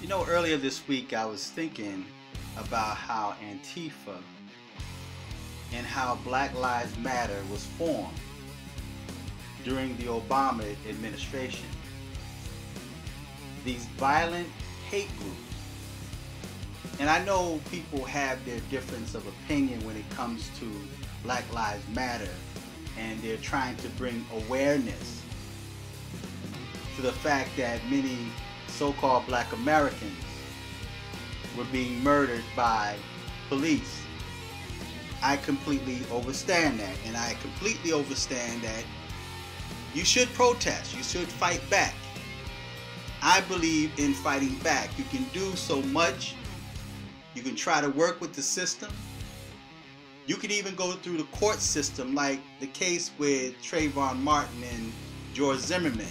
You know, earlier this week I was thinking about how Antifa and how Black Lives Matter was formed during the Obama administration. These violent hate groups. And I know people have their difference of opinion when it comes to Black Lives Matter, and they're trying to bring awareness to the fact that many so-called Black Americans were being murdered by police. I completely understand that, and I completely understand that you should protest, you should fight back. I believe in fighting back. You can do so much. You can try to work with the system. You can even go through the court system, like the case with Trayvon Martin and George Zimmerman.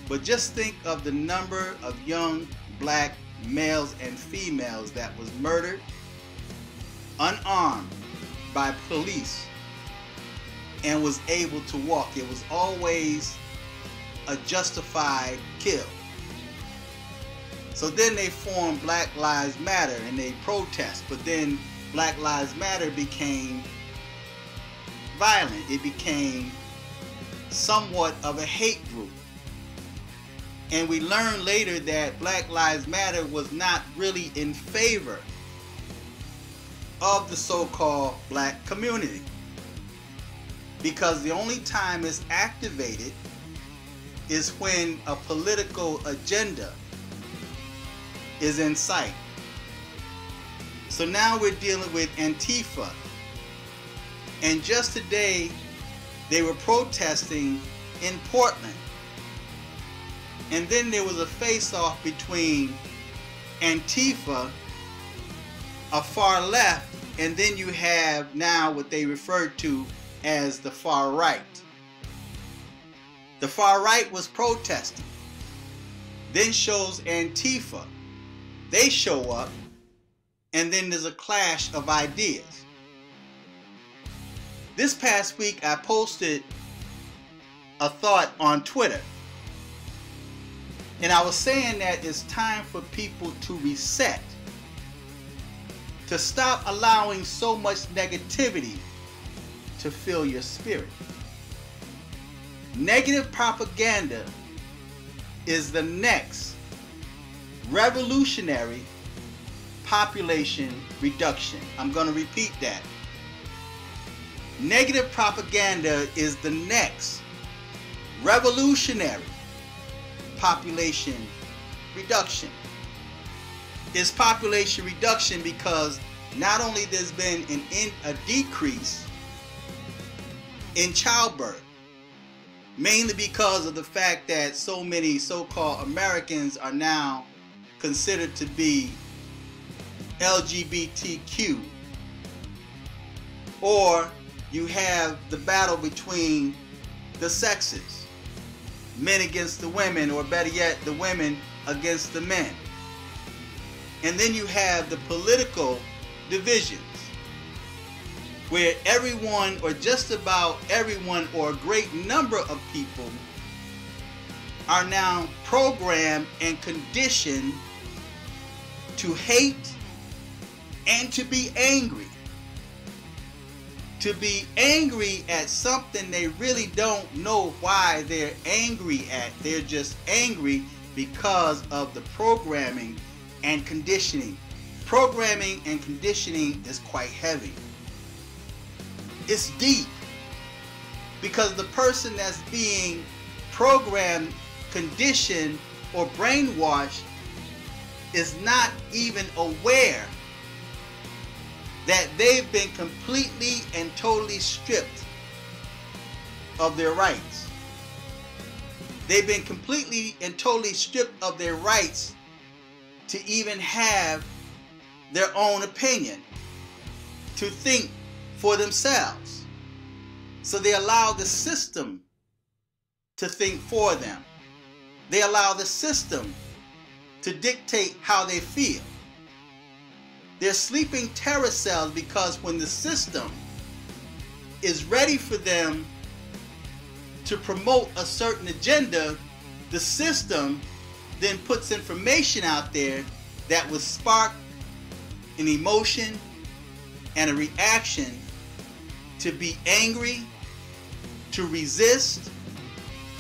But just think of the number of young black males and females that was murdered unarmed by police and was able to walk. It was always a justified kill. So then they formed Black Lives Matter and they protest, but then Black Lives Matter became violent. It became somewhat of a hate group. And we learned later that Black Lives Matter was not really in favor of the so-called black community, because the only time it's activated is when a political agenda is in sight. So now we're dealing with Antifa, and just today they were protesting in Portland. And then there was a face-off between Antifa, a far left, and then you have now what they refer to as the far right. The far right was protesting. Then shows Antifa. They show up, and then there's a clash of ideas. This past week I posted a thought on Twitter. And I was saying that it's time for people to reset, to stop allowing so much negativity to fill your spirit. Negative propaganda is the next revolutionary population reduction. I'm going to repeat that. Negative propaganda is the next revolutionary population reduction. It's population reduction because not only there's been a decrease in childbirth, mainly because of the fact that so many so-called Americans are now considered to be LGBTQ, or you have the battle between the sexes, men against the women, or better yet, the women against the men. And then you have the political divisions, where everyone, or just about everyone, or a great number of people are now programmed and conditioned to hate and to be angry. To be angry at something they really don't know why they're angry at. They're just angry because of the programming and conditioning. Programming and conditioning is quite heavy. It's deep, because the person that's being programmed, conditioned, or brainwashed is not even aware that they've been completely and totally stripped of their rights. They've been completely and totally stripped of their rights to even have their own opinion, to think for themselves. So they allow the system to think for them. They allow the system to dictate how they feel. They're sleeping terror cells, because when the system is ready for them to promote a certain agenda, the system then puts information out there that would spark an emotion and a reaction to be angry, to resist,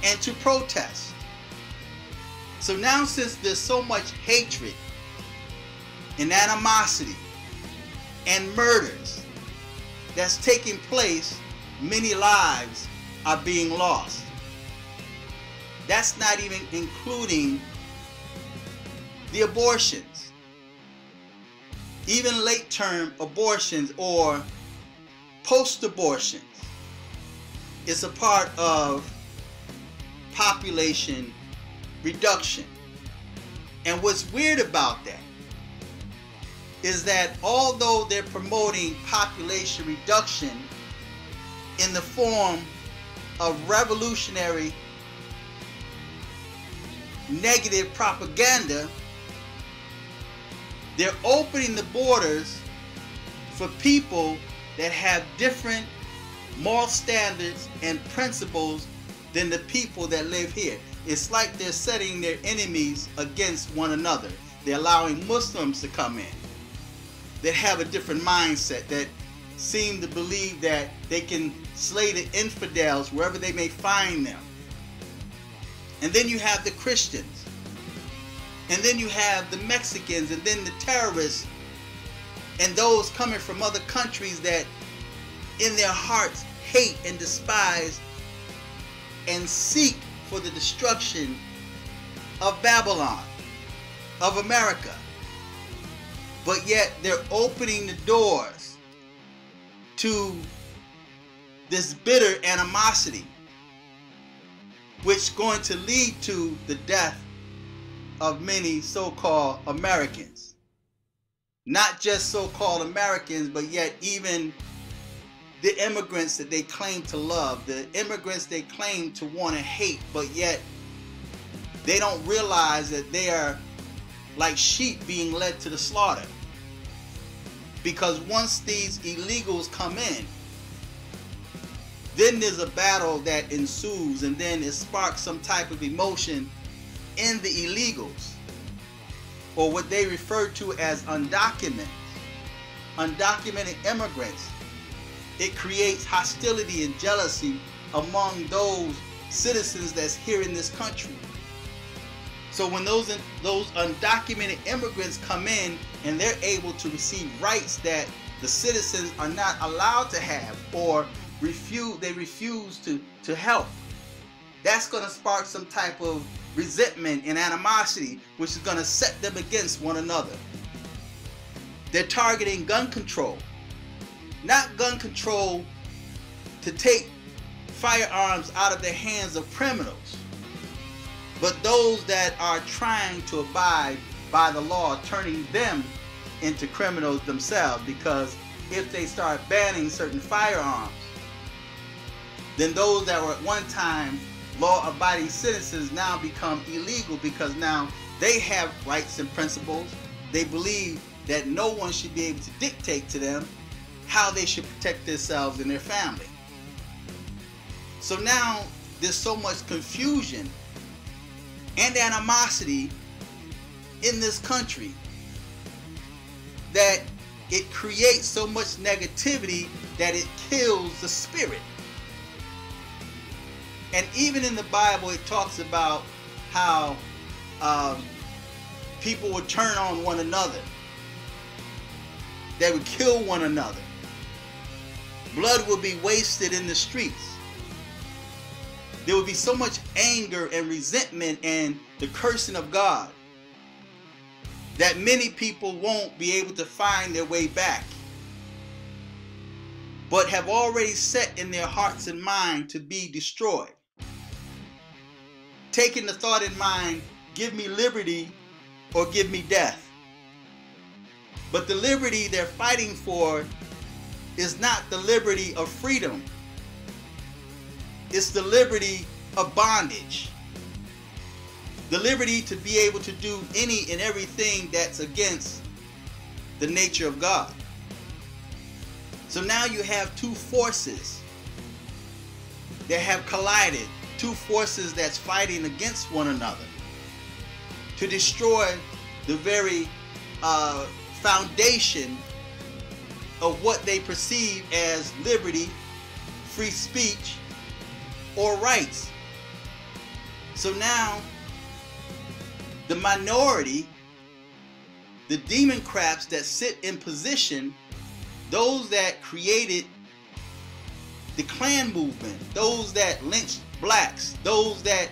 and to protest. So now, since there's so much hatred and animosity and murders that's taking place, many lives are being lost. That's not even including the abortions, even late-term abortions or post-abortions. It's a part of population reduction. And what's weird about that is that although they're promoting population reduction in the form of revolutionary negative propaganda, they're opening the borders for people that have different moral standards and principles than the people that live here. It's like they're setting their enemies against one another. They're allowing Muslims to come in that have a different mindset, that seem to believe that they can slay the infidels wherever they may find them. And then you have the Christians, and then you have the Mexicans, and then the terrorists, and those coming from other countries that in their hearts hate and despise and seek for the destruction of Babylon, of America. But yet they're opening the doors to this bitter animosity, which is going to lead to the death of many so-called Americans. Not just so-called Americans, but yet even the immigrants that they claim to love, the immigrants they claim to want to hate, but yet they don't realize that they are like sheep being led to the slaughter. Because once these illegals come in, then there's a battle that ensues, and then it sparks some type of emotion in the illegals, or what they refer to as undocumented immigrants. It creates hostility and jealousy among those citizens that's here in this country. So when those undocumented immigrants come in and they're able to receive rights that the citizens are not allowed to have, or they refuse to help, that's going to spark some type of resentment and animosity, which is going to set them against one another. They're targeting gun control. Not gun control to take firearms out of the hands of criminals, but those that are trying to abide by the law, turning them into criminals themselves. Because if they start banning certain firearms, then those that were at one time law-abiding citizens now become illegal, because now they have rights and principles. They believe that no one should be able to dictate to them how they should protect themselves and their family. So now there's so much confusion and animosity in this country that it creates so much negativity that it kills the spirit. And even in the Bible, it talks about how people would turn on one another. They would kill one another. Blood will be wasted in the streets. There will be so much anger and resentment and the cursing of God that many people won't be able to find their way back, but have already set in their hearts and mind to be destroyed. Taking the thought in mind, give me liberty or give me death. But the liberty they're fighting for is not the liberty of freedom. It's the liberty of bondage. The liberty to be able to do any and everything that's against the nature of God. So now you have two forces that have collided, two forces that's fighting against one another. to destroy the very foundation of what they perceive as liberty, free speech, or rights. So now, the minority, the Democrats that sit in position, those that created the Klan movement, those that lynched blacks, those that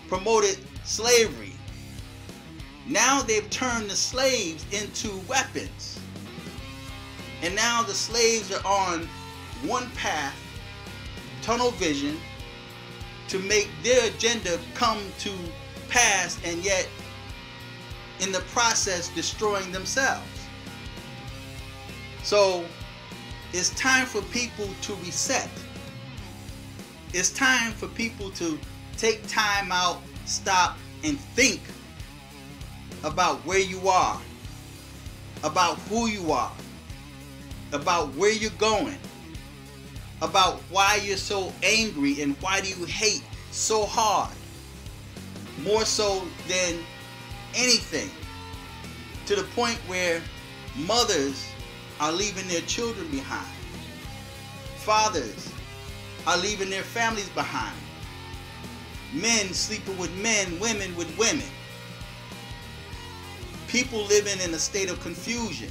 promoted slavery, now they've turned the slaves into weapons. And now the slaves are on one path, tunnel vision, to make their agenda come to pass, and yet in the process destroying themselves. So it's time for people to reset. It's time for people to take time out, stop, and think about where you are, about who you are, about where you're going, about why you're so angry and why do you hate so hard, more so than anything, to the point where mothers are leaving their children behind, fathers are leaving their families behind, men sleeping with men, women with women, people living in a state of confusion.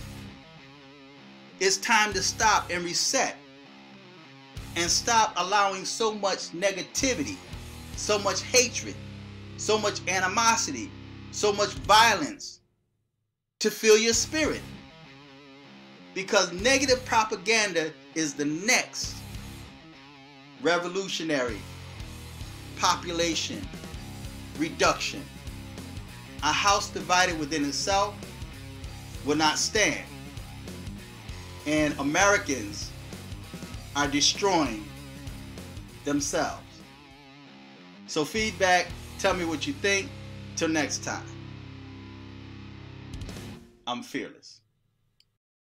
It's time to stop and reset, and stop allowing so much negativity, so much hatred, so much animosity, so much violence to fill your spirit. Because negative propaganda is the next revolutionary population reduction. A house divided within itself will not stand. And Americans are destroying themselves. So feedback, tell me what you think. Till next time, I'm fearless.